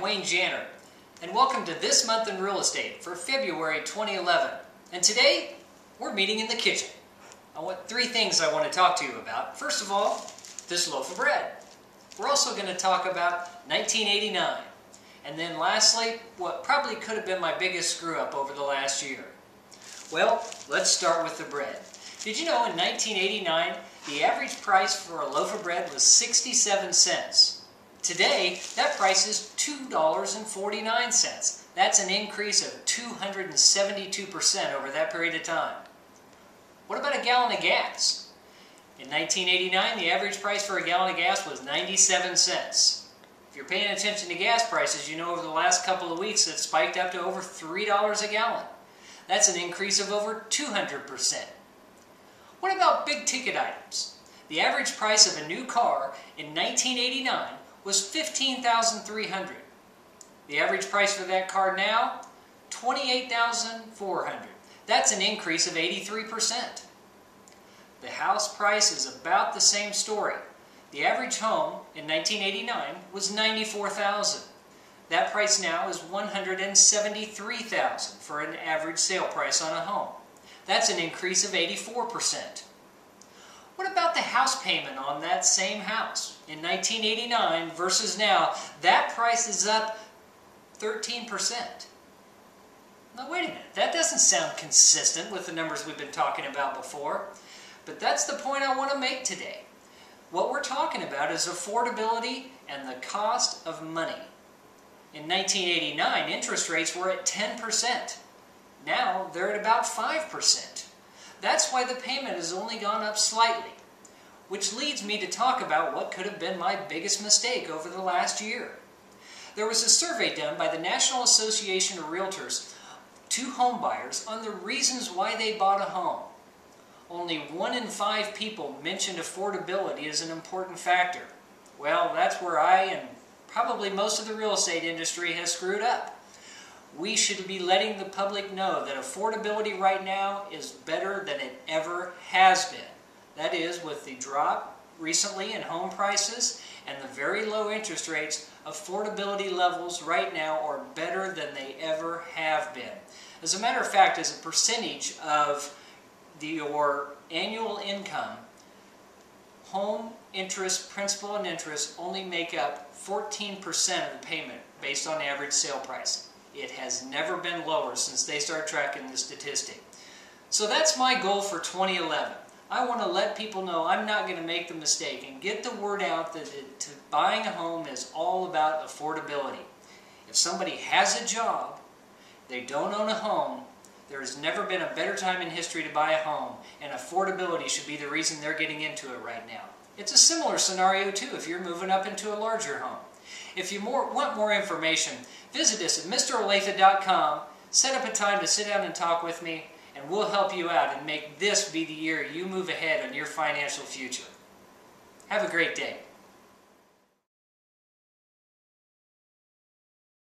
Wayne Janner, and welcome to This Month in Real Estate for February 2011. And today, we're meeting in the kitchen. I want three things I want to talk to you about. First of all, this loaf of bread. We're also going to talk about 1989. And then lastly, what probably could have been my biggest screw-up over the last year. Well, let's start with the bread. Did you know in 1989, the average price for a loaf of bread was 67 cents? Today, that price is $2.49. That's an increase of 272% over that period of time. What about a gallon of gas? In 1989, the average price for a gallon of gas was 97 cents. If you're paying attention to gas prices, you know over the last couple of weeks it spiked up to over $3 a gallon. That's an increase of over 200%. What about big ticket items? The average price of a new car in 1989 was $15,300. The average price for that car now, $28,400. That's an increase of 83%. The house price is about the same story. The average home in 1989 was $94,000. That price now is $173,000 for an average sale price on a home. That's an increase of 84%. What about the house payment on that same house? In 1989 versus now, that price is up 13%. Now wait a minute, that doesn't sound consistent with the numbers we've been talking about before. But that's the point I want to make today. What we're talking about is affordability and the cost of money. In 1989, interest rates were at 10%. Now they're at about 5%. That's why the payment has only gone up slightly. Which leads me to talk about what could have been my biggest mistake over the last year. There was a survey done by the National Association of Realtors to home buyers on the reasons why they bought a home. Only 1 in 5 people mentioned affordability as an important factor. Well, that's where I and probably most of the real estate industry has screwed up. We should be letting the public know that affordability right now is better than it ever has been. That is, with the drop recently in home prices and the very low interest rates, affordability levels right now are better than they ever have been. As a matter of fact, as a percentage of your annual income, home interest, principal and interest only make up 14% of the payment based on average sale price. It has never been lower since they start tracking the statistic. So that's my goal for 2011. I want to let people know I'm not going to make the mistake and get the word out that buying a home is all about affordability. If somebody has a job, they don't own a home, there has never been a better time in history to buy a home, and affordability should be the reason they're getting into it right now. It's a similar scenario too if you're moving up into a larger home. If you want more information, visit us at MrOlathe.com, set up a time to sit down and talk with me, and we'll help you out and make this be the year you move ahead on your financial future. Have a great day.